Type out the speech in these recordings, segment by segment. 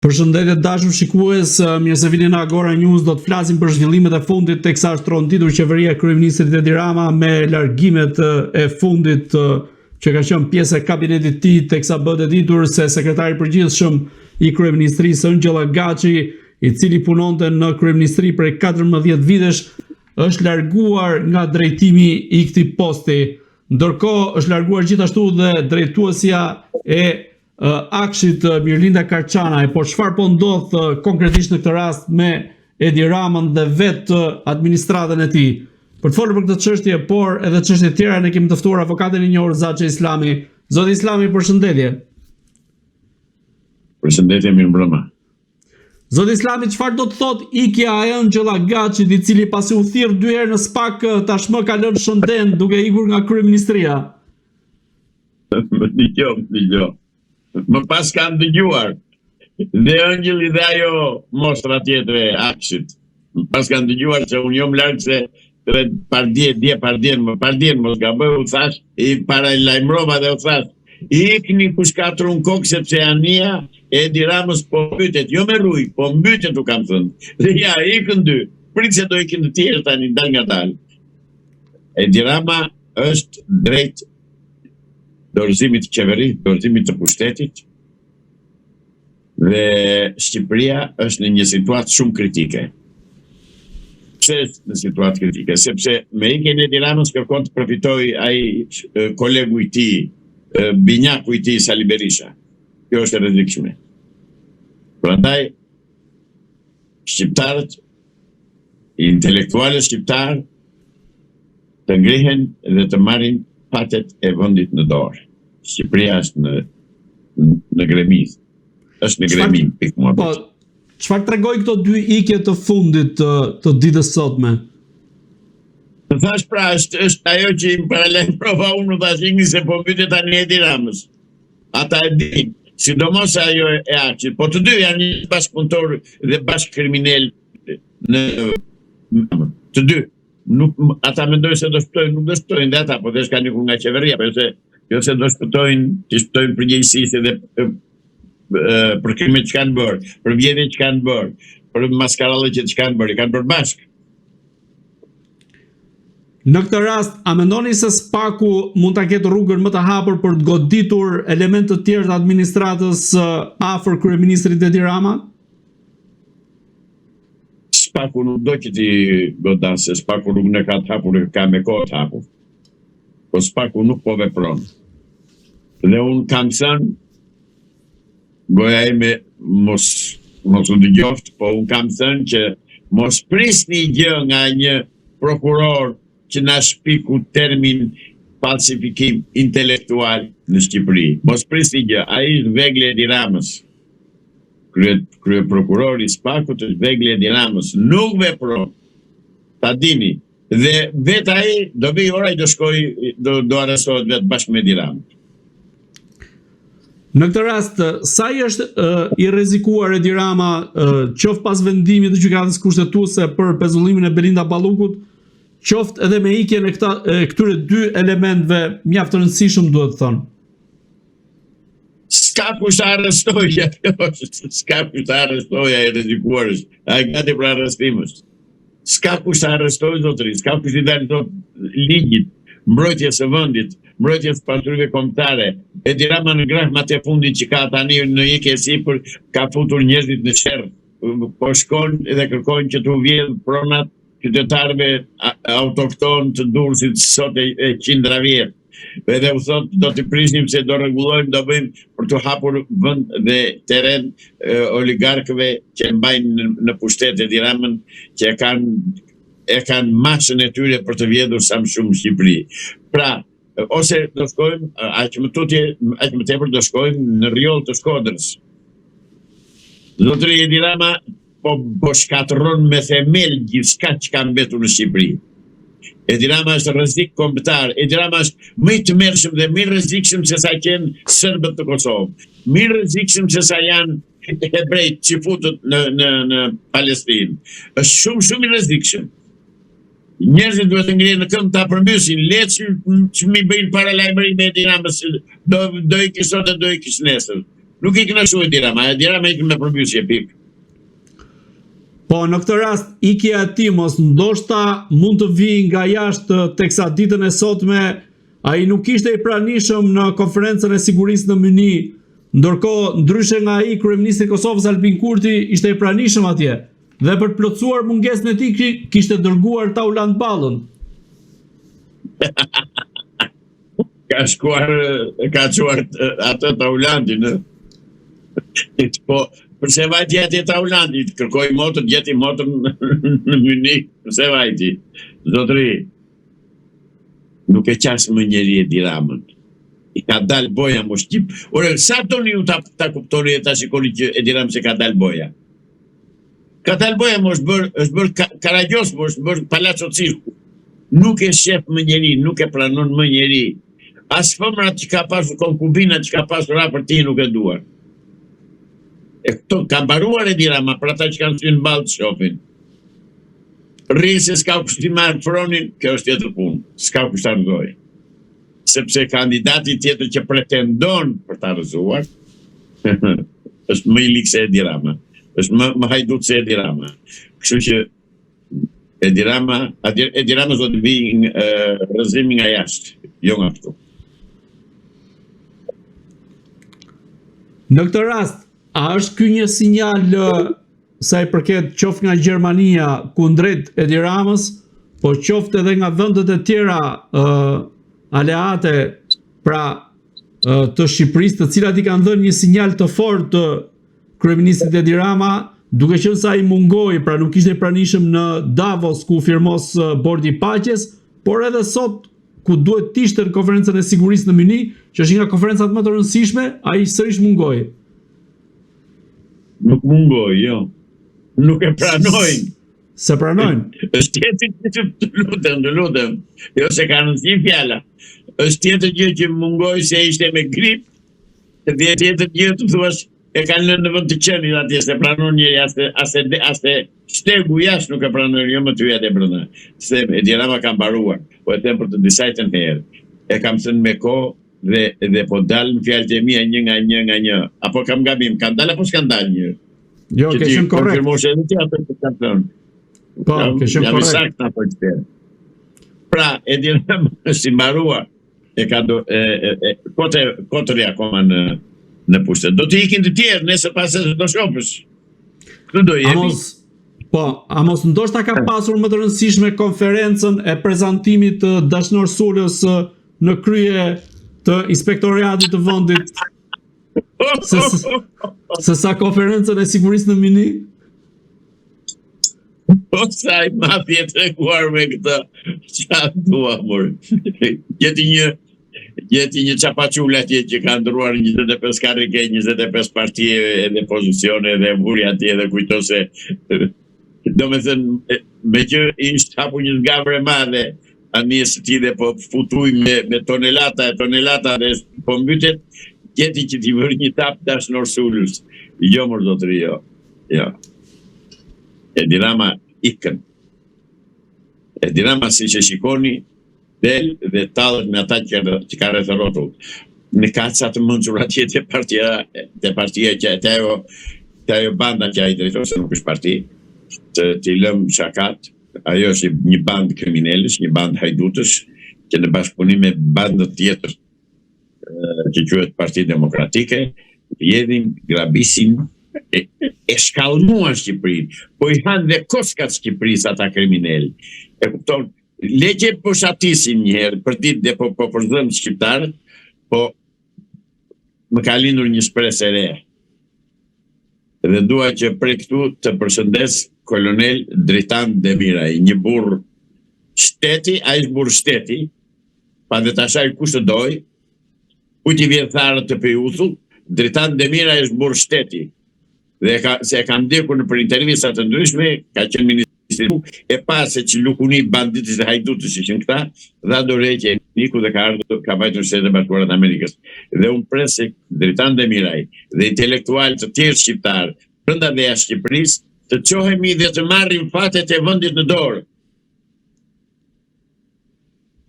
Përshëndetje dashur shikues, mirë se vini në Agora News. Do të flasim për zhvillimet e fundit teksa është tronditur qeveria e kryeministrit Edi Rama me largimet e fundit që ka qenë pjesë e kabinetit të tij, teksa bëhet e ditur se sekretari i përgjithshëm i kryeministrisë Angela Gaçi, i cili punonte në kryeministri prej 14 vitesh, është larguar nga drejtimi i këtij posti. Ndërkohë është larguar gjithashtu dhe drejtuesja e akshit Mirlinda Karçanaj, por çfarë po ndodh konkretisht në këtë rast me Edi Ramën dhe vetë administratën e tij? Për të folur për këtë çështje, por edhe çështje tjera, ne kemi të ftuar avokatin e njohur Zaçe Islami. Zoti Islami, përshëndetje. Përshëndetje, mirëmbrëma. Zoti Islami, çfarë do të thotë ikja e Angela Gaçit, i cili pasi u thirr 2 herë në SPAK tashmë ka lënë shënden duke ikur nga kryeministria? Dëgjoj. Më pas kanë dëgjuar dhe Angeli dhe ajo mostra tjetër e akshit. Më pas kanë dëgjuar se unë jom larg se pardien mos ga bëj, u thash, i para lajmërova dhe u thash, ikni kush ka trun kokë sepse Ania Edi Ramës po mbytet, jo me rruj, po mbytet u kam thënë. Dhe ja, ikën 2, prit se do ikin të tjerë tani dal nga dal. Edi Rama është drejt dorëzimit të qeverisë, dorëzimit të pushtetit, dhe Shqipëria është në një situatë shumë kritike. Pse është në situatë kritike? Sepse me ikjen e Edi Ramës kërkon të përfitojë ai kolegu i tij, binjaku i tij Sali Berisha. Kjo është e rrezikshme. Prandaj shqiptarët, intelektualët shqiptar të ngrihen dhe të marrin patet e vendit në dorë. Shqipëria është në gremim. Është në gremim pikë. Po, çfarë tregoj këto 2 ikje të fundit të ditës sotme? Të thash pra, është ajo që im paralajmërova unë, thash ikni se po mbytet tani Edi Ramës. Ata e din, sidomos ajo e akshit, po të dy janë një bashkëpunëtor dhe bashkëkriminal të dy. Ata mendojnë se do shpëtojnë, nuk do shpëtojnë dhe ata, po dhe shka një nga qeveria, jo se do shpëtojnë, që shpëtojnë përgjegjësisë dhe për krimet që kanë bërë, për vjedhjet që kanë bërë, për maskarallet që kanë bërë, i kanë bërë bashkë. Në këtë rast, a mendoni se SPAK-u mund ta ketë rrugën më të hapur për të goditur elemente të tjerë të administratës afër kryeministrit Edi Rama? SPAK-u nuk do që ti godas, se SPAK-u nuk në ka të hapur, ka me kohë të hapur. Po SPAK-u nuk po vepron. Dhe unë kam thënë, goja ime mos u dëgjoft, po unë kam thënë që mos prisni gjë nga një prokuror që na shpiku termin falsifikim intelektual në Shqipëri. Mos prisni gjë, ai është Vegli Edi Ramës. Krye prokurori i SPAK-ut është Vegli Edi Ramës, nuk vepron. Ta dini. Dhe vetë ai do vi ora i do shkoj, do arrestohet vetë bashkë me Edi Ramën. Në këtë rast, sa i është i rrezikuar Edi Rama, qoftë pas vendimit të gjykatës kushtetuese për pezullimin e Belinda Ballukut, qoftë edhe me ikjen e këtyre 2 elementëve mjaft të rëndësishëm, duhet të thonë? S'ka kush të arrestoja, s'ka kush të arrestoja e rrezikuarës, ai gati për arrestimës. S'ka kush të arrestojë zotëri, s'ka kush të dalë ligjit, mbrojtjes së vendit, mbrojtjes patrujve kombëtare. Edi Rama në grahmat e fundit që ka tani në ikje sipër, ka futur njerëzit në sherr. Po shkon dhe kërkojnë që t'u vjedh pronat qytetarëve autokton të Durrësit sot e qindra vjet. Edhe u thot do të prisnim se do rregullojmë, do bëjmë për të hapur vend dhe terren oligarkëve që mbajnë në pushtet Edi Ramën, që e kanë masën e tyre për të vjedhur sa më shumë Shqipëri. Pra, ose do shkojmë, aq më tepër do shkojmë në rjoll të Shkodrës. Zotëri Edi Rama po shkatërron me themel gjithçka që ka mbetur në Shqipëri. Edi Rama është rrezik kombëtar. Edi Rama është më i tmerrshëm dhe më i rrezikshëm se sa janë serbët të Kosovës. Më i rrezikshëm se sa janë hebrejt që futët në Palestinë. Është shumë i rrezikshëm. Njerëzit duhet të ngrihen në këmbë ta përmbysin, le që mi bëjnë paralajmërim me Edi Ramës, do ikë sot e do ikë nesër. Nuk i kënaqur Edi Rama, Edi Rama ikën me përmbysje pikë. Po në këtë rast ikja e tij mos ndoshta mund të vijë nga jashtë, teksa ditën e sotme ai nuk ishte i pranishëm në konferencën e sigurisë në Myni, ndërkohë ndryshe nga ai kryeministri i Kosovës Albin Kurti ishte i pranishëm atje dhe për të plotësuar mungesën e tij kishte dërguar Tauland Ballën. Ka çuar atë Taulandin. Po përse vajti atje Taulandi, kërkoi motor, gjeti motor në Myni, përse vajti. Zotëri, nuk e qasë më njeri Edi Ramën. I ka dalë boja më Shqip. Ore, sa toni ju ta kuptoni e ta shikoni që Edi Ramën se ka dalë boja? Ka dalë boja më është bërë Karagjos, më është bërë Palaco Cirku. Nuk e shef më njeri, nuk e pranon më njeri. As fëmrat që ka pasur, konkubinat që ka pasur rapër ti nuk e duar. E këto ka mbaruar Edi Rama për ata që kanë thënë ballë të shohin. Rri se s'ka kushtimar fronin, kjo është tjetër punë. S'ka kushtarëzoj. Sepse kandidati tjetër që pretendon për ta rrëzuar është më i lik se Edi Rama. Është më hajdut se Edi Rama. Kështu që Edi Rama do të vijë rrëzimi nga jashtë, jo nga këtu. Në këtë rast, a është ky një sinjal sa i përket qoftë nga Gjermania kundrejt Edi Ramës, po qoftë edhe nga vendet e tjera aleate pra të Shqipërisë, të cilat i kanë dhënë një sinjal të fortë të kryeministit Edi Rama, duke qenë se ai mungoi, pra nuk ishte i pranishëm në Davos ku firmos bordi i paqes, por edhe sot ku duhet të ishte në konferencën e sigurisë në Myni, që është një nga konferencat më të rëndësishme, ai sërish mungoi. Nuk mungoj, jo. Nuk e pranojnë. Se pranojnë? Është tjetër që të lutem. Jo se ka rëndësi fjala. Është tjetër gjë që mungoj se ishte me grip, dhe tjetër gjë të thuash e kanë lënë në vend të qenit atje, se pranon njëri aste shtegu jashtë nuk e pranojnë, jo më të hyjat e brenda. Se Edi Rama ka mbaruar, po e them për të disajtën herë. E kam thënë me kohë dhe po dalën fjalët e mia një nga një. Apo kam gabim, kanë dalë apo s'kan dalë një? Jo, ke qenë korrekt. Konfirmosh edhe ti atë që kam thënë. Po, ke qenë Jam i korrekt. saktë apo çfarë? Pra, Edi Rama është i mbaruar. E ka kotëri akoma në pushtet. Do të ikin të tjerë, nesër pas do shopësh. Këtu do jemi. A mos ndoshta ka pasur më të rëndësishme konferencën e prezantimit të Dashnor Sulës në krye të inspektoriatit të vendit se sa konferencën e sigurisë në Myni? Po sa i mafje të reguar me këta, qa dua, mor. Jeti një qapaqull atje që ka ndruar 25 karrike, 25 partije edhe pozicione edhe mburi atje edhe kujto se do me thënë me që ishtë hapu një zgabre madhe anjes të ti dhe po futuj me tonelata dhe po mbytet jeti që t'i vërë një tap Dashnor Sulës. Jo, mor zotëri, jo. Edi Rama ikën. Edi Rama si që shikoni del dhe talët me ata që ka rrethotur. Në kaca të mëndsur atje të partia që të ajo banda që a i drejtor se nuk është parti, të lëm shakat, ajo është një bandë kriminelës, një bandë hajdutës, që në bashkëpunim me bandët tjetër që quhet Parti Demokratike, jedhin, grabisin, e shkallmuan Shqipërinë, po i hanë dhe koskat Shqipërisë ata kriminelë. E kupton, legje po shatisin njëherë për ditë dhe po përzëm shqiptarët, po më ka lindur një shpresë e re. Dhe dua që prej këtu të përshëndes kolonel Dritan Demiraj, një burr shteti, ai është burr shteti, pa dhe tashaj kush të doj, ku t'i vjen tharët të pejuthu, Dritan Demiraj është burr shteti. Dhe se e kam ndjekur në për intervistat të ndryshme, ka qenë ministri, e pa se që lukuni banditis dhe hajdutës që qenë këta, dha dorëheqje Niku dhe ka vajtur Shtetet e Bashkuara të Amerikës. Dhe unë pres se Dritan Demiraj dhe intelektualë të tjerë shqiptarë, brenda dhe jashtë Shqipërisë, të qohemi dhe të marrim fatet e vendit në dorë.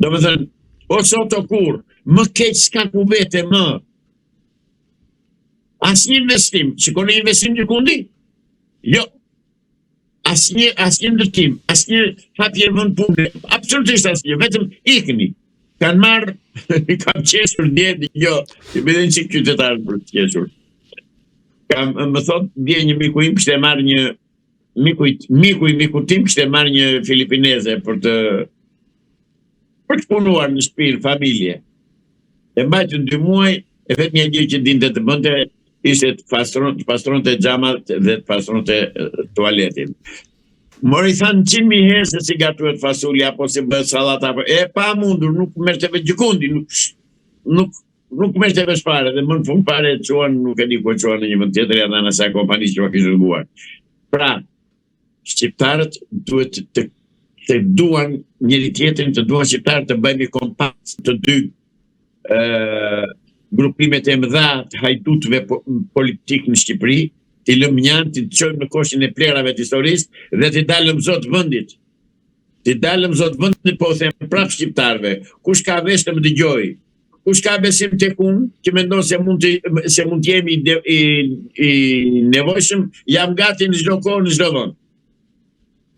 Do me thënë, o sot o kur, më keq s'ka ku vete më. Asnjë investim, shikoni investim që kundi? Jo. Asnjë ndërtim, asnjë hapje vend pune, absolutisht asnjë, vetëm ikni. Kanë marrë, kam qeshur dje, jo, vedin që qytetarë për të qeshur. Më thot, dje një miku im kështë e marrë një, miku tim kështë e marrë një filipineze për të punuar në shtëpi, familje. E mbajtë në 2 muaj, e vetë një gjë që dinte të bënte, ishte të pastronte xhamat dhe të pastronte tualetin. Mori thanë 100.000 herë se si gatuhet fasulja, apo si bëhet sallata, apo e pa mundur, nuk merrteve gjikundi, nuk merrteve shpare, dhe më në fund pare çuan, nuk e di ku çuan në një vend tjetër, ja dhanë asaj kompanisë që kishte dërguar. Pra, shqiptarët duhet të duan njëri tjetrin, të duan shqiptarët të bëjmë kompakt të dy grupimet e mëdha të hajdutëve politik në Shqipëri, t'i lëmë njanë, t'i qojmë në koshin e plerave të historisë dhe t'i dalëm zot vëndit. T'i dalëm zot vëndit, po them prap shqiptarve, kush ka vesh të më dëgjoj, kush ka besim tek unë, që mendon se mund të jemi i nevojshëm, jam gati në çdo kohë, në çdo vend.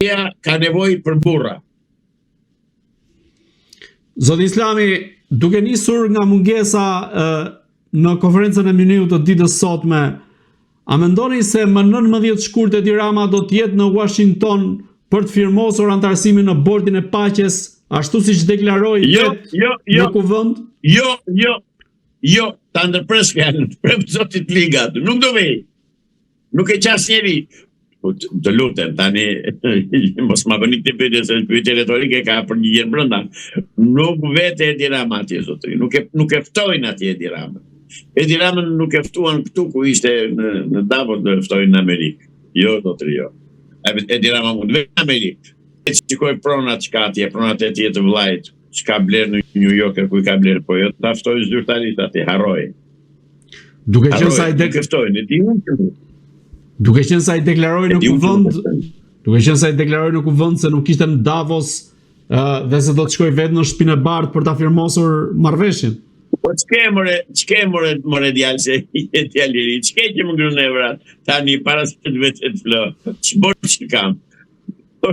Ja ka nevojë për burra. Zoti Islami, duke nisur nga mungesa në konferencën e Muniut të ditës sotme, a mendoni se më 19 shkurt Edi Rama do të jetë në Washington për të firmosur antarësimin në Bordin e Paqes, ashtu siç deklaroi në kuvend? Jo, ta ndërpres fjalën, prem zotit ligat, nuk do vej. Nuk e qas njeri. Të lutem, tani mos ma bëni këtë pyetje se pyetje retorike ka për një gjë brenda. Nuk vete Edi Rama atje zotri, nuk e ftojnë atje Edi Rama. Edi Ramën nuk e ftuan këtu ku ishte në Davos, do e ftojnë në Amerikë. Jo, zotri, jo. Edi Rama mund vetë në Amerikë. E shikoj pronat që ka atje, pronat e tjetë të vllajt, që ka blerë në New York, ku i ka blerë, po jo ta ftojnë zyrtarisht atje, harroj. Duke qenë sa i deklaroi në kuvend se nuk ishte në Davos dhe se do të shkoj vetë në shtëpinë e bardhë për ta firmosur marrëveshjen. Po ç'ke more djalë se djalë i ri, ç'ke që më ngron evrat tani para se të vetë të flo. Ç'borç kam.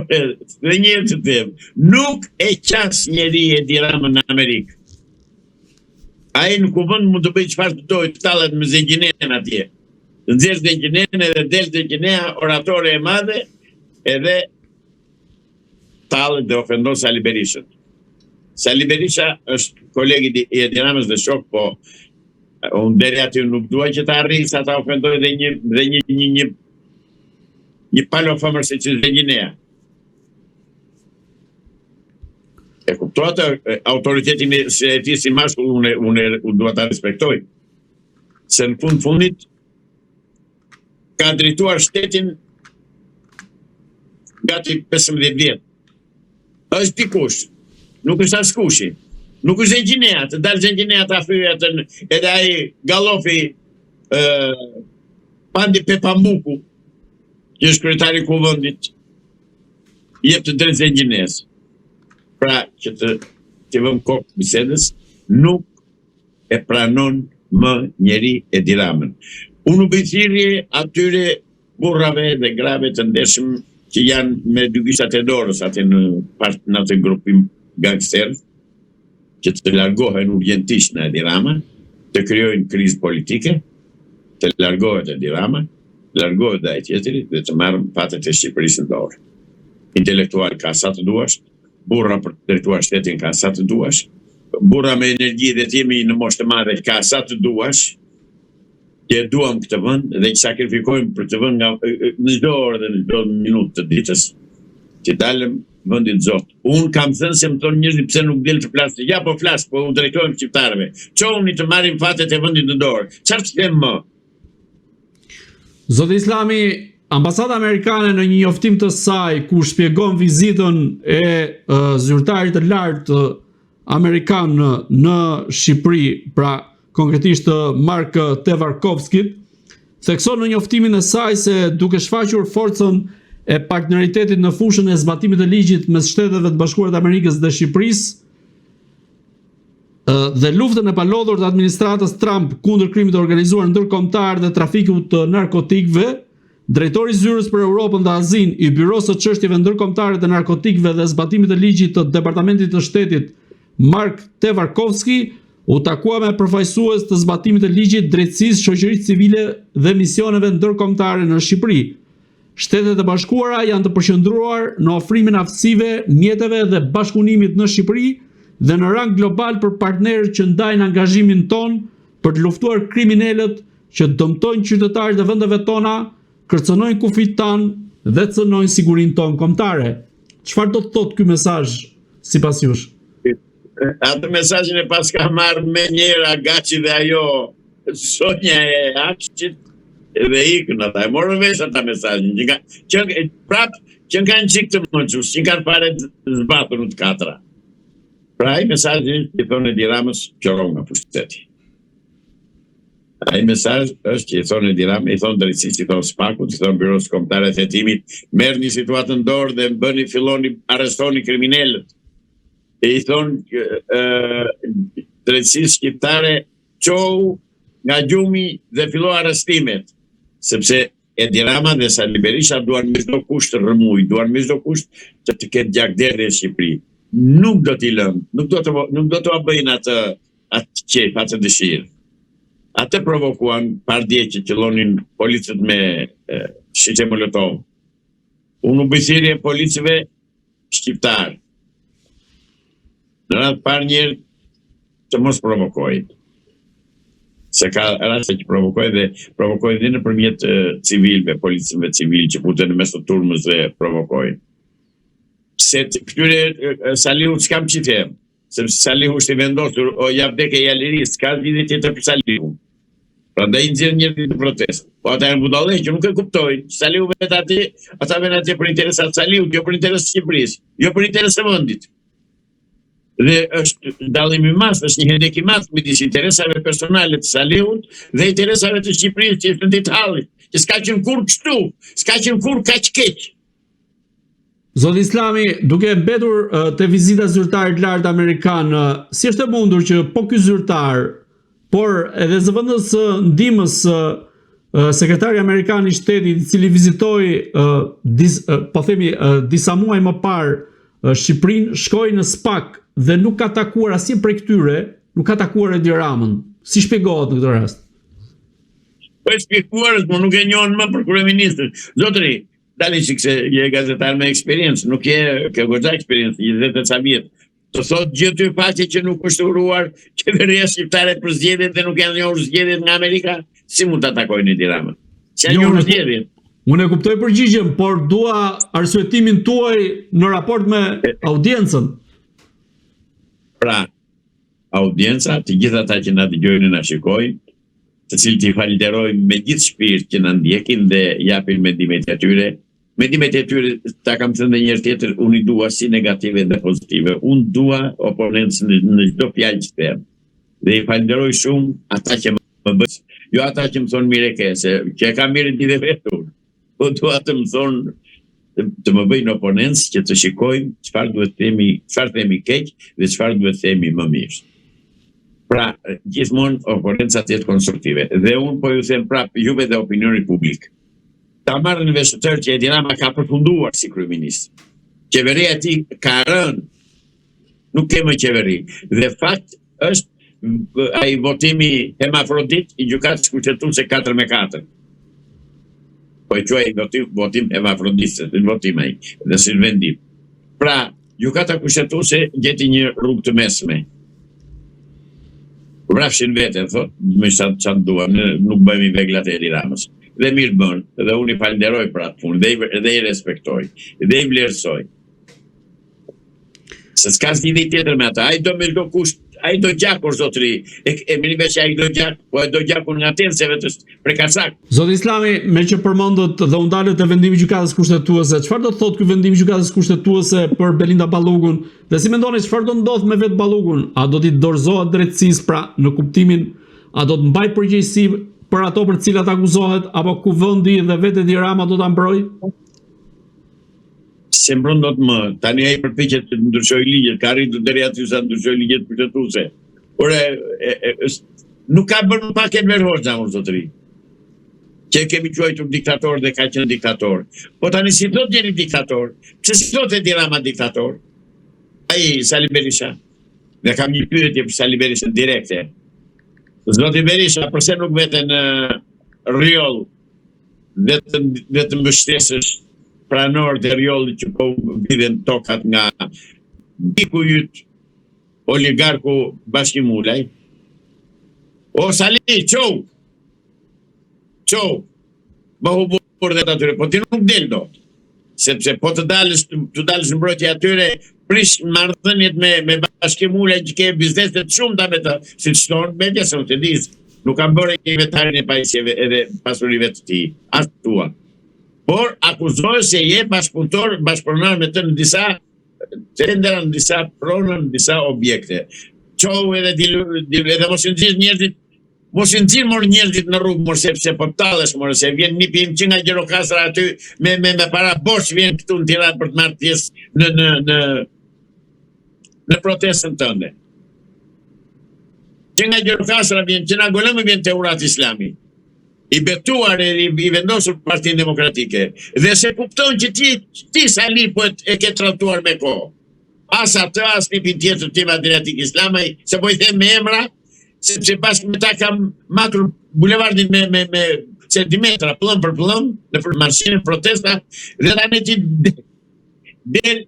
Dhe një të them, nuk e qas njeri Edi Ramën në Amerikë. Ai në kuvend mund të bëj çfarë të dojë, të tallet me Zengjinen atje. Të nxjerrë Zengjinen edhe del Zengjinea, oratore e madhe, edhe tallet dhe ofendon Sali Berishën. Sali Berisha është kolegi i Edi Ramës dhe shok, po unë deri aty nuk dua që ta arrijë sa ta ofendoj dhe një palo famër se që Zengjinea. E kuptuat autoritetin e tij si mashkull, unë dua ta respektoj. Se në fundit ka drejtuar shtetin gati 15 vjet. Është dikush. Nuk është askushi. Nuk është Zengjinea, të dalë Zengjinea ta fyë atën, edhe ai Gallofi Pandi Pepambuku, që është kryetari i kuvendit, jep të drejtë Zengjineas. Pra, që të vëmë kokë bisedës, nuk e pranon më njeri Edi Ramën. Unë bëj thirrje atyre burrave dhe grave të ndeshëm që janë me dy gishtat e dorës aty në atë grupim gangster, që të largohen urgentisht në Edi Rama, të krijojnë krizë politike, të largohet Edi Rama, largohet dhe ai tjetri dhe të marrën patet e Shqipërisë në dorë. Intelektual ka sa të duash, burra për të drejtuar shtetin ka sa të duash, burra me energji dhe timi në moshë të madhe ka sa të duash, që duam këtë vend dhe që sakrifikojmë për të vend në çdo orë dhe në çdo minutë të ditës, që dalëm vendit zot. Unë kam thënë se më thonë njerëzit pse nuk del të flasë. Ja po flas, po u drejtojmë shqiptarëve. Çoni të marrim fatet e vendit në dorë. Çfarë të them më? Zoti Islami, ambasada amerikane në një njoftim të saj ku shpjegon vizitën e zyrtarit të lartë amerikan në Shqipëri, pra konkretisht Mark Tevarkovskit, thekson në njoftimin e saj se duke shfaqur forcën e partneritetit në fushën e zbatimit të ligjit mes Shteteve të Bashkuara të Amerikës dhe Shqipërisë, dhe luftën e palodhur të administratës Trump kundër krimit të organizuar ndërkombëtar dhe trafikut të narkotikëve, drejtori i zyrës për Europën dhe Azinë i Byros së çështjeve ndërkombëtare të narkotikëve dhe zbatimit të ligjit të Departamentit të Shtetit, Mark Tevarkovski, u takua me përfaqësues të zbatimit të ligjit, drejtësisë, shoqërisë civile dhe misioneve ndërkombëtare në Shqipëri. Shtetet e Bashkuara janë të përqendruar në ofrimin aftësive, mjeteve dhe bashkëpunimit në Shqipëri dhe në rang global për partnerët që ndajnë angazhimin ton për të luftuar kriminalët që dëmtojnë qytetarët e vendeve tona, kërcënojnë kufijt tanë dhe cënojnë sigurinë tonë kombëtare. Çfarë do të thotë ky mesazh sipas jush? Atë mesazhin e pas ka marrë me njëra Gaçi dhe ajo Sonja e Akçit dhe ikën ata. E morën vesh ata mesazhin. Që kanë qik të mënçus, që kanë fare zbatur në të katra. Pra ai mesazhi i thonë Edi Ramës qoron nga pushteti. Ai mesazh është që i thonë Edi Ramës, i thonë drejtësisë, i thonë Spakut, i thonë Byros Kombëtare të Hetimit, merrni situatën dorë dhe bëni, filloni, arrestoni kriminalët. E i thonë drejtësisë shqiptare qohu nga gjumi dhe fillo arrestimet, sepse Edi Rama dhe Sali Berisha duan me çdo kusht të rrëmuj, duan me çdo kusht që të ketë gjakderdhje në Shqipëri. Nuk do t'i lëmë, nuk do t'u bëjnë atë qejf, atë dëshirë. Atë provokuan pardje që qëllonin policët me shiqe molotov. Unë u bëjthirje policëve shqiptarë. Në ratë parë njërë që mos provokojnë. Se ka raste që provokojnë dhe në përmjet civilve, policëve civil që puten në mes të turmës dhe provokojnë. Se këtyre Salihu s'kam që them, sepse Salihu është i vendosur, o javdek e jaliris, s'ka lidhje tjetër për Salihu. Pra da i nxjerrë njërë të protest. Po ata janë budallë që nuk e kuptojnë. Salihu vetë aty, ata vjen atje për interesat Salihut, jo për interes të Shqipërisë, jo për interes të vendit. Dhe është dallim i madh, është një hendek i madh midis interesave personale të Salihut dhe interesave të Shqipërisë që është në ditë halli, që s'ka qenë kurrë kështu, s'ka qenë kurrë kaq keq. Zoti Islami, duke mbetur te vizita zyrtarit lart amerikan, si është e mundur që po ky zyrtar, por edhe zëvendës ndihmës sekretari amerikan i shtetit, i cili vizitoi disa muaj më parë Shqipërinë, shkoi në SPAK dhe nuk ka takuar asnjë prej këtyre, nuk ka takuar Edi Ramën. Si shpjegohet në këtë rast? Po shpjeguar, por nuk e njohën më për kryeministrin. Zotëri, dali që se je gazetar me eksperiencë, nuk je ke goxha eksperiencë, 20 ca vjet. Të thotë gjithë ty faqe që nuk është uruar qeveria shqiptare për zgjedhjet dhe nuk janë njohur zgjedhjet nga Amerika, si mund ta takojnë Edi Ramën? Si janë njohur zgjedhjet? Unë e kuptoj përgjigjen, por dua arsyetimin tuaj në raport me audiencën. Pra, audienca, të gjithë ata që na dëgjojnë, na shikojnë, të cilët i falenderojmë me gjithë shpirt që na ndjekin dhe japin mendimet e tyre. Mendimet e tyre, ta kam thënë edhe një herë tjetër, unë i dua si negative dhe pozitive. Unë dua oponencën në çdo fjalë që them. Dhe i falenderoj shumë ata që më bëjnë, jo ata që më thonë mire ke, se që e kam mirë ti dhe vetur. Po dua të më thonë, të më bëjnë oponencë që të shikojmë çfarë themi keq dhe çfarë duhet themi më mirë. Pra, gjithmonë oponencat jetë konstruktive. Dhe unë po ju them prapë juve dhe opinioni publik. Ta marrë në vesh që Edi Rama ka përfunduar si kryeminist. Qeveria e tij ka rënë. Nuk ke më qeveri. Dhe fakt është ai votimi hemafrodit i gjykatës kushtetuese 4-4. Po e quaj votim hemafrodit, votim ai, dhe si vendim. Pra, gjykata kushtetuese gjeti një rrugë të mesme. Vrafshin vete, thot, me çfarë duam, nuk bëjmë i veglat e Edi Ramës. Dhe mirë bën, dhe unë i falenderoj për atë punë, dhe i respektoj, dhe i vlerësoj. Se s'ka zgjidhje tjetër me ata, ai do me çdo kusht, ai do gjakur zotëri, e mirë veç ai do gjak, po e do gjakun nga tenseve të prekacak. Zoti Islami, me që përmendët dhe u ndalët te vendimi i gjykatës kushtetuese, çfarë do thotë ky vendim i gjykatës kushtetuese për Belinda Ballugun? Dhe si mendoni çfarë do ndodh me vet Ballugun? A do t'i dorëzohet drejtësisë, pra në kuptimin a do të mbaj përgjegjësi për ato për të cilat akuzohet, apo kuvendi dhe vetë Edi Rama do ta mbrojë? Se mbrojnë do të më, tani ai përpiqet të ndryshojë ligjet, ka arritur deri aty sa ndryshojë ligjet kushtetuese. Nuk ka bërë më pak Enver Hoxha, unë zotëri. Që kemi quajtur diktator dhe ka qenë diktator. Po tani si thot jeni diktator, pse si thot Edi Rama diktator? Ai Sali Berisha. Dhe kam një pyetje për Sali Berishën direkte. Zoti Berisha, përse nuk vete në rjoll dhe të mbështesësh pranor të rjollit që po biden tokat nga biku yt oligarku Bashkimulaj? O Sali, qou! Më hubur dhe të atyre, po ti nuk del do. Sepse po të dalësh në mbrojtje atyre, prish marrëdhëniet me Bashkimulaj që ke bizneset shumëta me të, si që tonë media se unë të disë. Nuk kam bërë inventarin e pajisjeve edhe pasurive të ti, ashtë tua. Por akuzohet se je bashkëpunar me të në disa tendera, në disa pronën, në disa objekte. Qou edhe mos nëzirë njerëzit, mos nëzirë morë njerëzit në rrugë, morë sepse po talësh, morë se vjen një pim që nga Gjirokastra aty, me para bosh vjen këtu në Tiranë për të marrë pjesë në protestën tënde. Që nga Gjirokastra vjen, që nga Golemi vjen të Urat Islami, i betuar e i vendosur Partinë Demokratike, dhe se kupton që ti Sali po e ke tratuar me kohë. As atë, as një pin tjetër tim Adriatik Islamaj, se po i them me emra, sepse pas me ta kam matur bulevardin me centimetra, plëm për plëm, në për marshinë, protesta, dhe tani ti del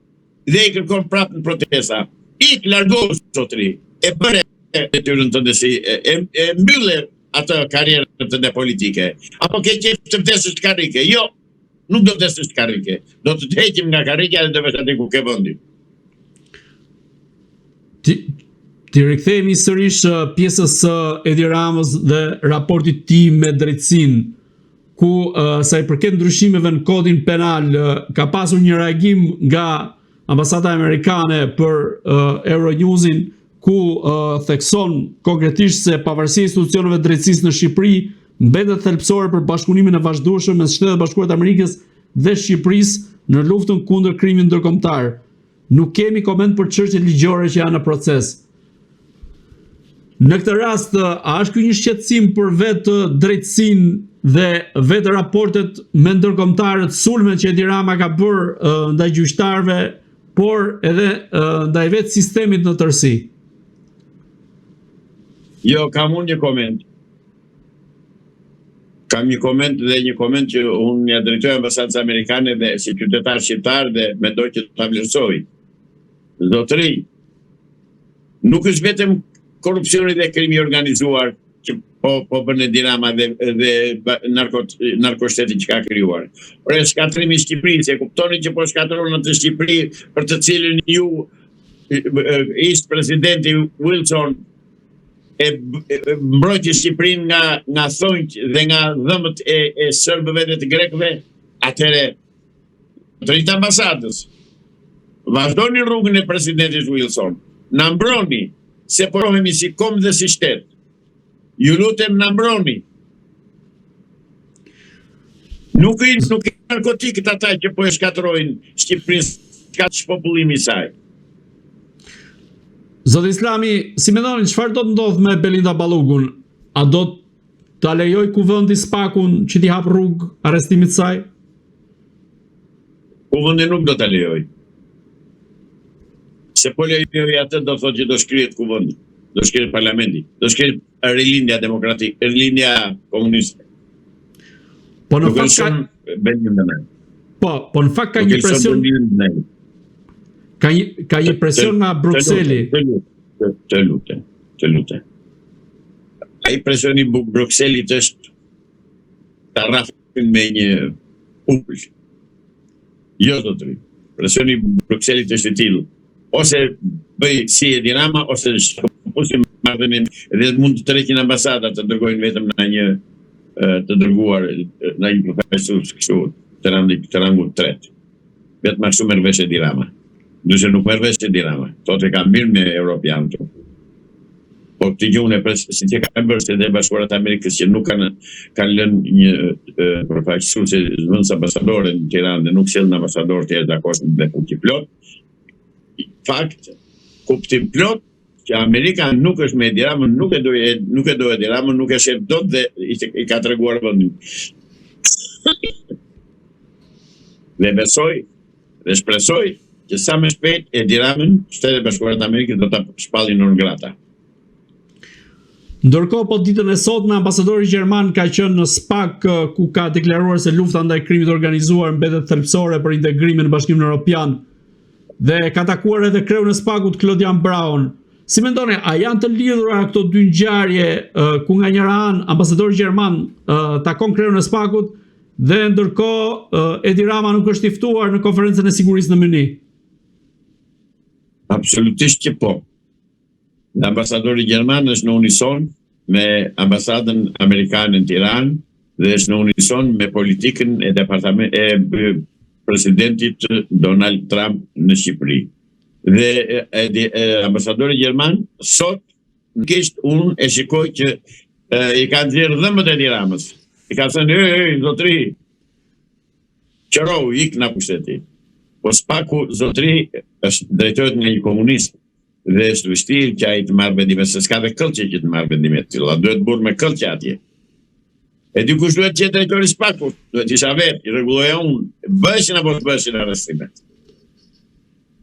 dhe i kërkon prapë në protesta. Ik largohu sotri, e bëre e tyrën të ndësi, e mbylle atë karierën të ndë politike. Apo ke qef të vdesës të karike? Jo, nuk do vdesës të karike. Do të heqim nga karike dhe do vesh aty ku ke vëndi. Ti rikthehemi sërish pjesës Edi Ramës dhe raportit ti me drejtësinë, ku sa i përket ndryshimeve në kodin penal ka pasur një reagim nga ambasada amerikane për Euronewsin, ku thekson konkretisht se pavarësi institucioneve drejtësisë në Shqipëri mbetet thelbësore për bashkëpunimin e vazhdueshëm mes Shtetet Bashkuara të Amerikës dhe Shqipërisë në luftën kundër krimit ndërkombëtar. Nuk kemi koment për çështjet ligjore që janë në proces. Në këtë rast, a është ky një shqetësim për vetë drejtësinë dhe vetë raportet me ndërkombëtarët, sulmet që Edi Rama ka bërë ndaj gjyqtarëve, por edhe ndaj vetë sistemit në tërësi? Jo, kam unë një koment. Kam një koment dhe një koment që unë një drejtoj ambasadës amerikane dhe si qytetar shqiptar dhe mendoj që të vlerësoj. Zotëri, nuk është vetëm korupcioni dhe krimi organizuar që po bën Edi Rama dhe narkoshteti që ka krijuar. Por e shkatrimi i Shqipërisë, e kuptoni që po shkatron atë Shqipëri për të cilën ju ish presidenti Wilson e mbrojti Shqipërinë nga thonjt dhe nga dhëmbët e serbëve dhe të grekëve, atëre drejt ambasadës. Vazhdoni rrugën e presidentit Wilson. Na mbroni, se porohemi si kom dhe si shtet. Ju lutem na mbroni. Nuk i narkotikët ata që po e shkatrojnë Shqipërinë, ka shpopullimi i saj. Zoti Islami, si mendoni çfarë do të ndodh me Belinda Ballugun? A do ta lejoj kuvendi Spakun që t'i hap rrugë arrestimit të saj? Kuvendi nuk do ta lejoj. Se po lejoj atë do thotë që do shkrihet kuvendi, do shkrihet parlamenti, do shkrihet rilindja demokratike, rilindja komuniste. Po në fakt po në fakt ka një presion. Ka një presion nga Brukseli. Të lutem. Ai presioni Brukselit është ta rrafin me një upull. Jo, zotëri. Presioni Brukselit është i tillë. Ose bëj si Edi Rama, ose shkëpusim marrëdhënien dhe mund të tërheqin ambasadat të dërgojnë vetëm në një të dërguar në një profesor kështu të rangut të tretë. Vetëm ashtu merr vesh Edi Rama. Dyse nuk merr vesh Edi Rama. Thotë ka mirë me europianët. Po të gjone si që ka bërë Shtetet Bashkuara të Amerikës që nuk kanë lënë një përfaqësuese zëvendës ambasadore në Tiranë dhe nuk sjellën ambasador të jashtëzakonshëm dhe fuqi plot. Fakt, kuptim plot që Amerika nuk është me Edi Ramën, nuk e do Edi Ramën, nuk e shef dot dhe i ka treguar vendin. Dhe besoj dhe shpresoj që sa më shpejt Edi Ramën, Shtetet e Bashkuara të Amerikës do ta shpallin non grata. Ndërkohë, po ditën e sotme ambasadori gjerman ka qenë në SPAK ku ka deklaruar se lufta ndaj krimit organizuar mbetet thelbësore për integrimin në Bashkimin Evropian dhe ka takuar edhe kreun e SPAK-ut Claudian Braun. Si mendoni, a janë të lidhura këto dy ngjarje ku nga njëra anë ambasadori gjerman takon kreun e SPAK-ut dhe ndërkohë Edi Rama nuk është i ftuar në konferencën e sigurisë në Myni? Absolutisht që po. Ambasadori gjerman është në unison me ambasadën amerikane në Tiranë dhe është në unison me politikën e presidentit Donald Trump në Shqipëri. Dhe ambasadori gjerman sot në kishtë unë e shikoj që i ka nxjerrë dhëmbët Edi Ramës. I ka thënë, zotri, qërou, ik nga pushteti. Po SPAK-u, zotri, është drejtohet nga një komunist. Dhe është vështirë që ai të marrë vendime, se s'ka dhe këllqe që të marrë vendime të tilla, duhet burë me këllqe atje. E dikush duhet që drejtori SPAK-ut, duhet isha vetë, i rregulloja unë, bëshin apo të bëshin arrestimet.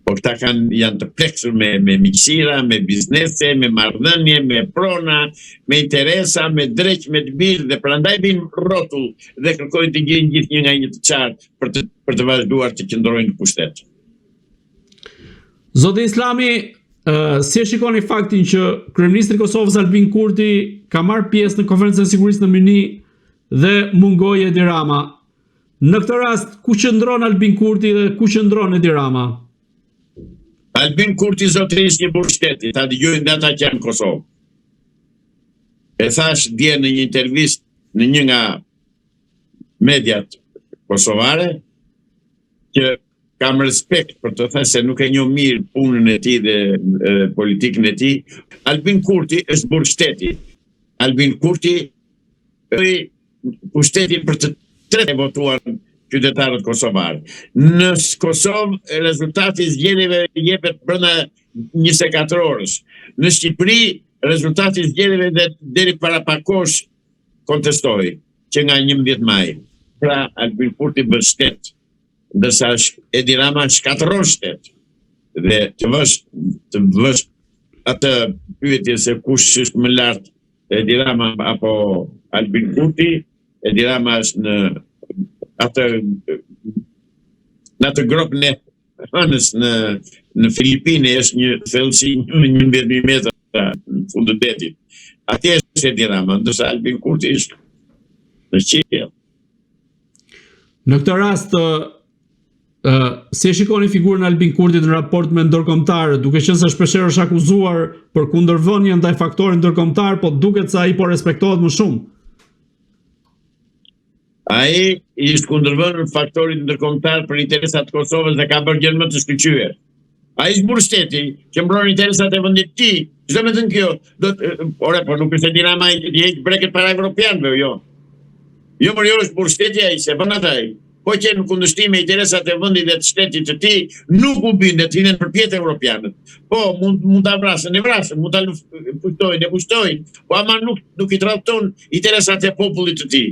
Po këta janë të pleksur me miqësira, me biznese, me marrëdhënie, me prona, me interesa, me dreq, me të mirë, dhe prandaj vinë rrotull dhe kërkojnë të gjejnë gjithnjë nga një të qartë për të vazhduar të qëndrojnë në pushtet. Zoti Islami, si e shikoni faktin që kryeministri i Kosovës Albin Kurti ka marrë pjesë në konferencën e sigurisë në Myni dhe mungoi Edi Rama? Në këtë rast, ku qëndron Albin Kurti dhe ku qëndron Edi Rama? Albin Kurti zotri është një burr shteti, ta dëgjojnë dhe ata që janë në Kosovë. E thash dje në një intervistë në një nga mediat kosovare që kam respekt për të thënë se nuk e njoh mirë punën e tij dhe politikën e tij. Albin Kurti është burr shteti. Albin Kurti pushtetin për të tre votuar qytetarët kosovarë. Në Kosovë rezultati i zgjedhjeve jepet brenda 24 orësh. Në Shqipëri rezultati i zgjedhjeve deri para pak kohësh kontestoi, që nga 11 maj. Pra Albin Kurti bën shtet, ndërsa Edi Rama shkatërron shtet. Dhe të vësh atë pyetje se kush është më lart, Edi Rama apo Albin Kurti, Edi Rama është në atë grupën e hënës në Filipine, është një thellësi 11.000 metra në fund të detit. Atje është Edi Rama, ndërsa Albin Kurti është në qiell. Në këtë rast, si e shikoni figurën e Albin Kurtit në raport me ndërkombëtarët, duke qenë se shpeshherë është akuzuar për kundërvënie ndaj faktorit ndërkombëtar, po duket se ai po respektohet më shumë? Ai ishte kundërvënë faktorit ndërkombëtar për interesat të Kosovës dhe ka bërë gjë më të shkëlqyer. Ai është burr shteti që mbron interesat e vendit të tij. Çdo më thënë kjo, po nuk është Edi Rama i heq breket para evropianëve, jo. Jo, por jo është burr shteti ai, se bën atë ai. Po që në kundërshtim me interesat e vendit dhe të shtetit të tij, nuk u bindet hinen përpjet evropianët. Po mund ta vrasën, mund ta pushtojnë, po ama nuk i trajton interesat e popullit të tij.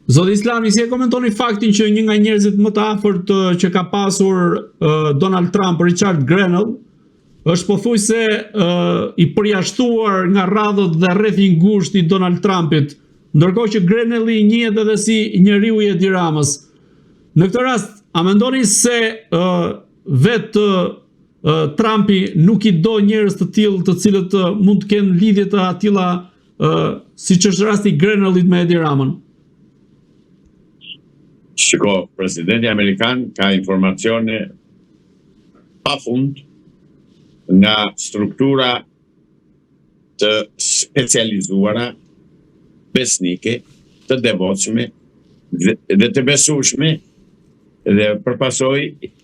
Zoti Islami, si e komentoni faktin që një nga njerëzit më të afërt që ka pasur Donald Trump, Richard Grenell, është pothuajse i përjashtuar nga radhët dhe rrethi i ngushtë i Donald Trumpit, ndërkohë që Grenelli njihet edhe si njeriu i Edi Ramës. Në këtë rast, a mendoni se vetë Trumpi nuk i do njerëz të tillë të cilët mund të kenë lidhje të atilla siç është rasti i Grenellit me Edi Ramën? Shiko, presidenti Amerikan ka informacione pafund nga struktura të specializuara, besnike, të devotshme dhe të besueshme, dhe përpasoj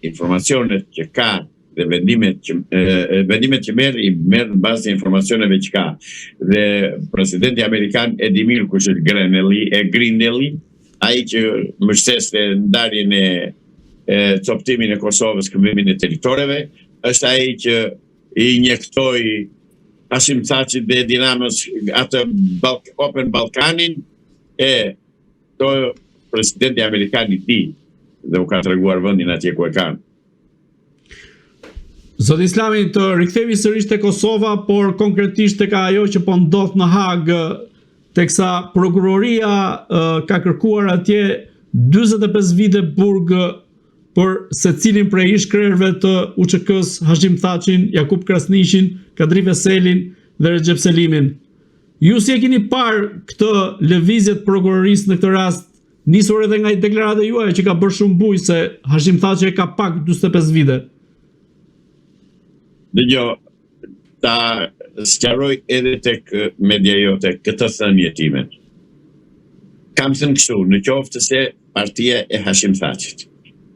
informacionet që ka dhe vendimet që merr në bazë të informacioneve që ka. Dhe presidenti Amerikan e di mirë kush është Grenelli, ai që mbështeste ndarjen coptimin e Kosovës, këmbimin e territoreve, është ai që i injektoi Hashim Thaçit dhe Edi Ramës atë Open Ballkanin e to presidenti amerikan i tij dhe u ka treguar vendin atje ku e kanë. Zoti Islami, të rikthehemi sërish te Kosova, por konkretisht tek ajo që po ndodh në Hag, teksa prokuroria ka kërkuar atje 45 vite burg për secilin prej ish-krerëve të UÇK-s, Hashim Thaçin, Jakub Krasnishin, Kadri Veselin dhe Recep Selimin. Ju si e keni parë këtë lëvizje të prokurorisë në këtë rast, nisur edhe nga deklarata juaj që ka bërë shumë bujë se Hashim Thaçi ka pak 45 vite? Dëgjo, ta sqaroj edhe tek media jote këtë thënie time. Kam thënë kështu, në qoftë se partia e Hashim Thaçit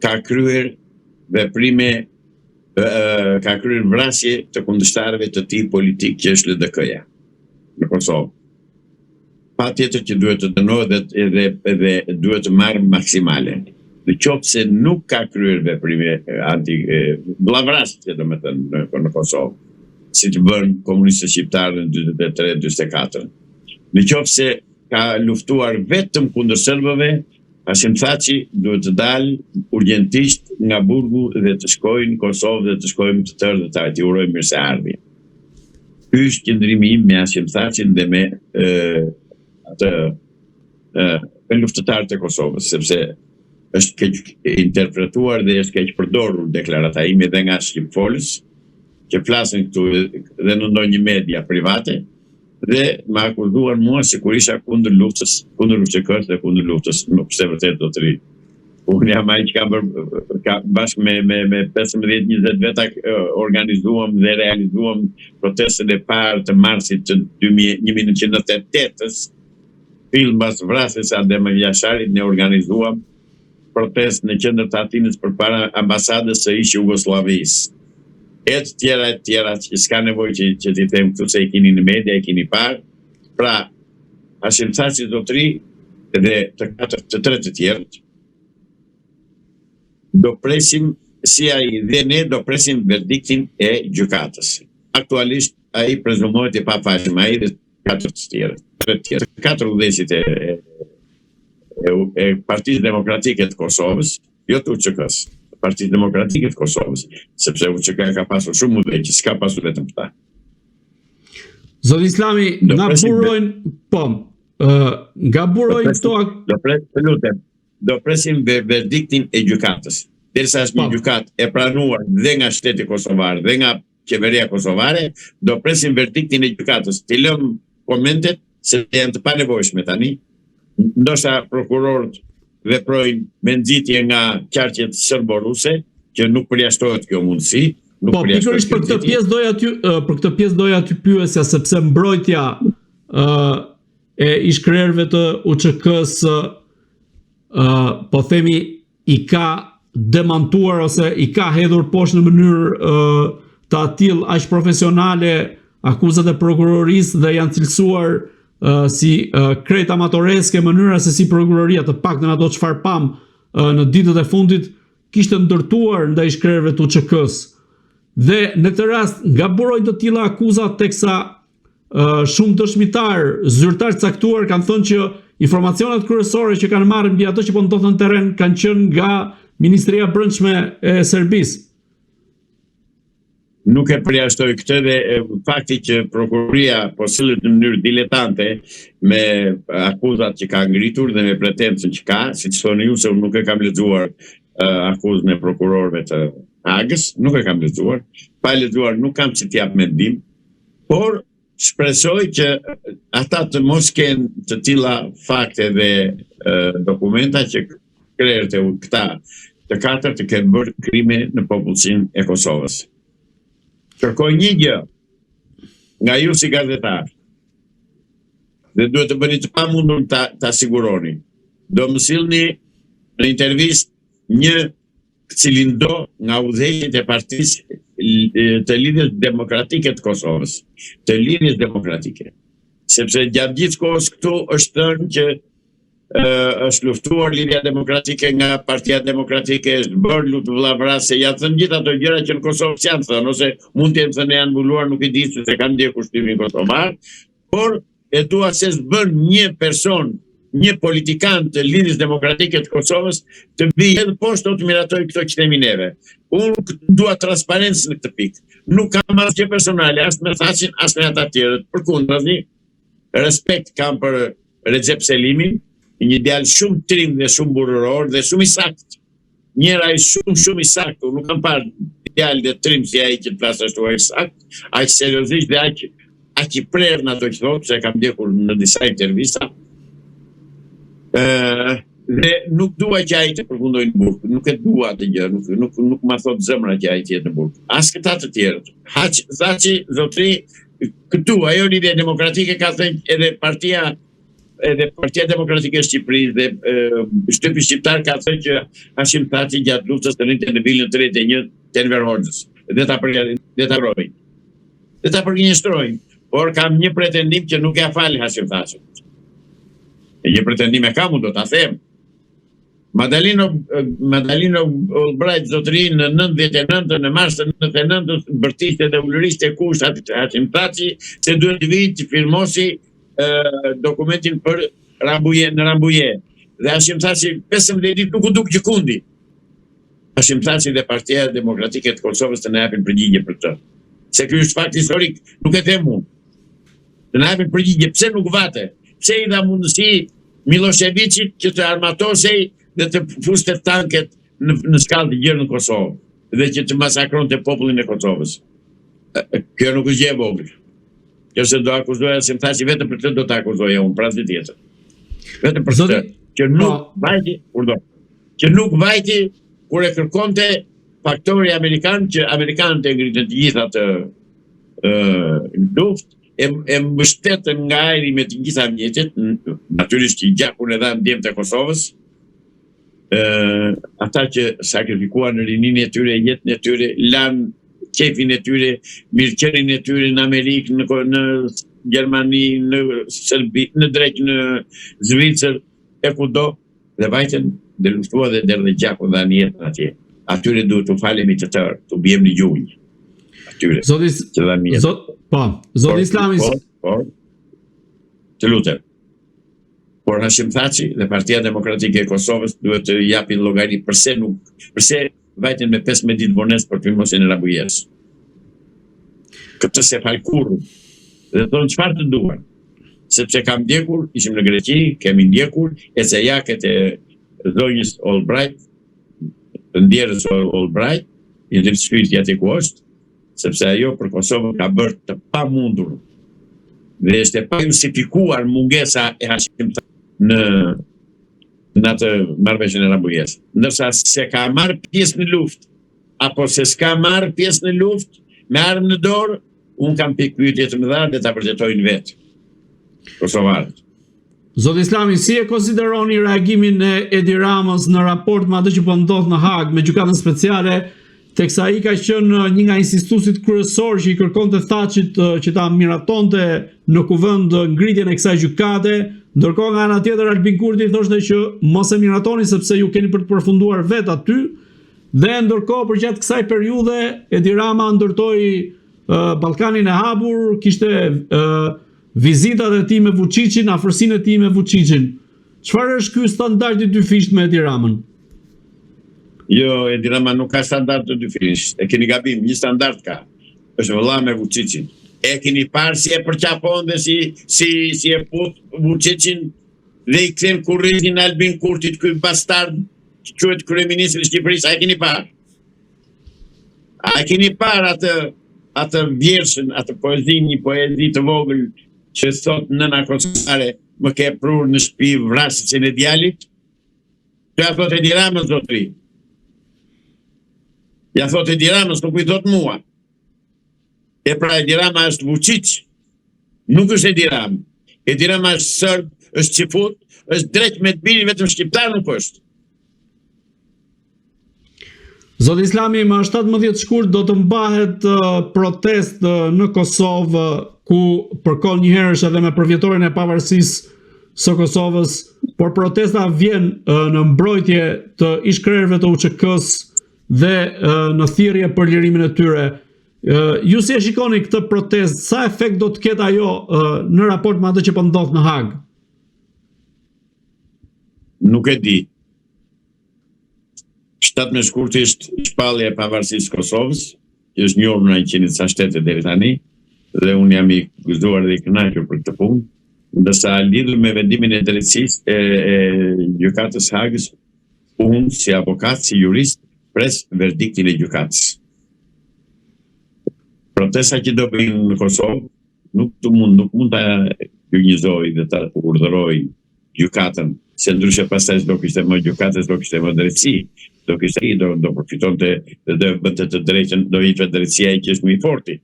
ka kryer veprime, ka kryer vrasje të kundërshtarëve të tij politik që është LDK-ja në Kosovë. Patjetër që duhet të dënohet edhe duhet të marrë maksimale. Në qoftë se nuk ka kryer veprime vllavrasje, domethënë në Kosovë, si të bën komunistët shqiptarë në 43-44. Në qoftë se ka luftuar vetëm kundër serbëve, Hashim Thaçi duhet të dalë urgjentisht nga burgu dhe të shkojnë në Kosovë dhe të shkojmë të tërë dhe të urojmë mirëseardhje. Ky është qëndrimi im me Hashim Thaçin dhe me luftëtarët e Kosovës, sepse është keq interpretuar dhe është keq përdorur deklarata ime dhe nga shqipfolës që flasin këtu dhe në ndonjë media private dhe më akuzuan mua se kur isha kundër luftës, kundër UÇK-s dhe kundër luftës, nuk pse vërtet do të ri. Unë jam ai që bashkë me 15-20 veta organizuam dhe realizuam protestën e parë të marsit të 1998-s, fill mbas vrasjes së Adem Jasharit, ne organizuam protest në qendër të Atinës përpara ambasadës së ish Jugosllavisë. E të tjera që s'ka nevojë që t'i them këtu se i keni në media, i keni parë. Pra, Hashim Thaçi zotëri dhe të tre të tjerët do presim si ai dhe ne do presim verdiktin e gjykatës. Aktualisht ai prezumohet i pafajshëm, ai dhe katër të tjerë. Katër udhëheqësit e Partisë Demokratike të Kosovës, jo të UÇK-s, Partisë Demokratike të Kosovës, sepse UÇK ka pasur shumë udhëheqës, s'ka pasur vetëm këta. Zoti Islami, nga burojnë këto... Do presim verdiktin e gjykatës. Derisa është një gjykatë e pranuar dhe nga shteti kosovar dhe nga qeveria kosovare, do presim verdiktin e gjykatës. T'i lëm komentet se janë të panevojshme tani. Ndoshta prokurorët veprojnë me nxitje nga qarqet serbo-ruse, që nuk përjashtohet kjo mundësi. Pikërisht për këtë pjesë doja ty pyesja, sepse mbrojtja e ish-krerëve të UÇK-s po themi i ka demantuar ose i ka hedhur poshtë në mënyrë të atill aq profesionale akuzat e prokurorisë dhe janë cilësuar si krejt amatoreske mënyra se si prokuroria, të paktën ato çfarë pam në ditët e fundit, kishte ndërtuar ndaj ish-krerëve të UÇK-s. Dhe në këtë rast ngaburojnë të tilla akuzat, teksa shumë dëshmitar, zyrtar caktuar kanë thënë që informacionet kryesore që kanë marrë mbi ato që po ndodh në terren kanë qenë nga Ministria e Brendshme e Serbisë. Nuk e përjashtoj këtë dhe fakti që prokuroria po sillet në mënyrë diletante me akuzat që ka ngritur dhe me pretencën që ka, siç thoni ju, se unë nuk e kam lexuar akuzën e prokurorëve të Hagës, nuk e kam lexuar. Pa lexuar nuk kam që t'jap mendim, por shpresoj që ata të mos kenë të tilla fakte dhe dokumenta që krerët e këta të katër të kenë bërë krime në popullsinë e Kosovës. Kërkoj një gjë nga ju si gazetar, dhe duhet të bëni të pamundur ta siguroni. Do më sillni në intervistë një cilindo nga udhëheqjet e Partisë të Lidhjes Demokratike të Kosovës, të Lidhjes Demokratike. Sepse gjatë gjithë kohës këtu është thënë që është luftuar Lidhja Demokratike nga Partia Demokratike, është bërë lutë vëllavrase, ja thënë gjithë ato gjëra që në Kosovë s'janë thënë, ose mund të jenë thënë janë mbuluar, nuk e di se kanë ndjekur kushtimin kosovar, por e dua se s'bën një person, një politikan të Lidhjes Demokratike të Kosovës të vijë edhe poshtë të miratoj këto që themi neve. Unë dua transparencë në këtë pikë. Nuk kam asgjë personale, as me Thaçin, as me ata tjerët. Përkundrazi, respekt kam për Recep Selimin, një djalë shumë trim dhe shumë burror dhe shumë i saktë. Njëra i shumë i saktë, nuk kam parë djalë dhe trim si ai që flas ashtu ai saktë, aq seriozisht dhe aq i prerë në ato që thotë, se kam ndjekur në disa intervista. Dhe nuk dua që ai të përfundojë në burg, nuk e dua atë gjë, nuk ma thot zemra që ai të jetë në burg. As këta të tjerët. Thaçi, zotri, këtu ajo Lidhja Demokratike ka thënë edhe Partia Demokratike e Shqipërisë dhe Shtypi Shqiptar ka thënë që Hashim Thaçi gjatë luftës të rinte në vilën 31 të Enver Hoxhës dhe ta përgjinjëstrojnë. Dhe ta përgjinjëstrojnë, por kam një pretendim që nuk ja fali Hashim Thaçi. Një pretendim e kam, unë do ta them. Madalino Albright zotëri në 99, në mars të 99, bërtiste dhe ullëriste kusht Hashim Thaçi se duhet të vijë të firmosi dokumentin për në Rambuje. Dhe Hashim Thaçi 15 ditë nuk u duk gjikundi. Hashim Thaçi dhe Partia Demokratike të Kosovës të na japin përgjigje për të. Se ky është fakt historik, nuk e them unë. Të na japin përgjigje pse nuk vate, pse i dha mundësi Miloševićit që të armatosej dhe të fuste tanket në skallë të gjerë në Kosovë dhe që të masakronte popullin e Kosovës. Kjo nuk është gjë e vogël. Kjo se do akuzoja Hashim Thaçi vetëm për të do të akuzoja unë, pra tjetër. Vetëm për të që nuk vajti, që nuk vajti kur e kërkonte faktori amerikan, që amerikanët e ngritën të gjitha të luftë, e mbështetën nga ajri me të gjitha mjetet, natyrisht që i gjakun e dhanë djemt e Kosovës, ata që sakrifikuan në rinin e tyre, jetën e tyre, lanë qefin e tyre, mirëqenin e tyre në Amerikë, në Gjermani, në Serbi, në drejt në Zvicër, e kudo, dhe vajten dhe luftua dhe derdhe gjakun dhe anë jetën atje. Atyre duhet të falemi të tërë, të bjem në gjunjë. Atyre, që dhe anë jetën. Zoti Islami. Të lutem. Por Hashim Thaçi dhe Partia Demokratike e Kosovës duhet të japin llogari pse vajten me 15 ditë vonesë për firmosin e Rambujes. Këtë se fal kurrë. Dhe thonë çfarë të duan. Sepse kam ndjekur, ishim në Greqi, kemi ndjekur, e se jaket e zonjës Albright, të ndjerës Albright, i dhe shpirti aty ku është, sepse ajo për Kosovën ka bërë të pamundur dhe është e pa justifikuar mungesa e Hashim në atë marrëveshjen e Rambujes. Ndërsa se ka marrë pjesë në luftë, apo se s'ka marrë pjesë në luftë me armë në dorë, unë kam pikë pyetje të mëdha dhe ta vërtetojnë vetë kosovarët. Zoti Islami, si e konsideroni reagimin e Edi Ramës në raport me atë që po ndodh në Hag me gjykatën speciale, teksa ai ka qenë një nga insistuesit kryesor që i kërkonte Thaçit që ta miratonte në kuvend ngritjen e kësaj gjykate, ndërkohë nga ana tjetër Albin Kurti thoshte që mos e miratoni sepse ju keni për të përfunduar vetë aty, dhe ndërkohë përgjatë kësaj periudhe Edi Rama ndërtoi Ballkanin e hapur, kishte vizitat e tij me Vučićin, afërsinë e tij me Vučićin. Çfarë është ky standard i dyfisht me Edi Ramën? Jo, Edi Rama nuk ka standard të dyfisht. E keni gabim, një standard ka. Është vëlla me Vučićin. E keni parë si e përqapon dhe si e put Vučićin dhe i kthen kurrizin Albin Kurtit, ky bastard që quhet kryeministri i Shqipërisë. A e keni parë? A e keni parë atë vjershën, atë poezi, një poezi të vogël që thot nëna kosovare më ke prur në shtëpi vrasjen e djalit? Ja thot Edi Ramës, zotri. Ja thot Edi Ramës, nuk i thot mua. E pra Edi Rama është Vučić, nuk është Edi Rama. Edi Rama është sërb, është qifut, është drejt me të biri, vetëm shqiptar nuk është. Zoti Islami, më 17 shkurt do të mbahet protest në Kosovë, ku përkohë një herësh edhe me përvjetorin e pavarësisë së Kosovës, por protesta vjen në mbrojtje të ish-krerëve të UÇK-s dhe në thirrje për lirimin e tyre. Ju si e shikoni këtë protestë, sa efekt do të ketë ajo në raport me atë që po ndodh në Hag? Nuk e di. 17 shkurt ishte shpallja e pavarësisë së Kosovës, që është njohur në 100 ca shtete deri tani, dhe unë jam i gëzuar dhe i kënaqur për këtë punë, ndërsa lidhur me vendimin e drejtësisë e gjykatës Hagës, unë si avokat, si jurist, pres verdiktin e gjykatës. Protesta që do bëjnë në Kosovë nuk mund ta gjynjëzoj dhe ta urdhëroj gjykatën, se ndryshe pastaj do kishte më gjykatës, do kishte më drejtësi, do përfitonte dhe do bënte të drejtën, do ishte drejtësia që është më i forti.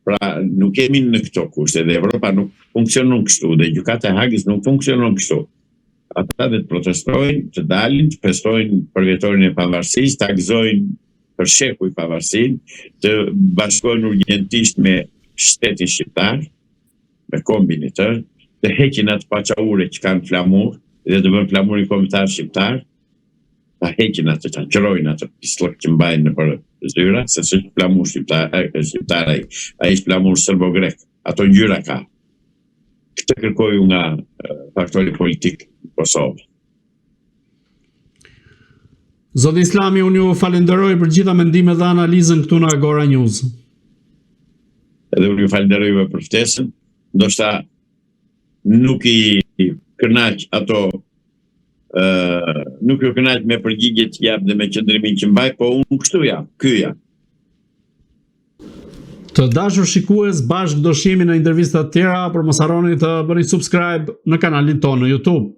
Pra nuk kemi në këto kushte dhe Evropa nuk funksionon kështu dhe gjykata e Hagës nuk funksionon kështu. Ata dhe të protestojnë, të dalin, të festojnë për vjetorin e pavarësisë, të gëzojnë për sheku i pavarësinë, të bashkojnë urgjentisht me shtetin shqiptar, me kombin e tërë, të heqin atë paçaure që kanë flamur dhe të bëjnë flamurin kombëtar shqiptar, ta heqin atë, ta qërojnë atë pislok që mbajnë në për zyra, se s'është flamur shqiptar ai është flamur serbo-grek, ato ngjyra ka. Këtë kërkoju nga faktori politik në Kosovë. Zoti Islami, unë ju falenderoj për gjitha mendimet dhe analizën këtu në Agora News. Edhe unë ju falenderoj për ftesën, ndoshta nuk i kënaq ato nuk ju kënaq me përgjigjet që jap dhe me qëndrimin që mbaj, po unë kështu jam, ky jam. Të dashur shikues, bashkë do shihemi në intervista të tjera, por mos harroni të bëni subscribe në kanalin tonë në YouTube.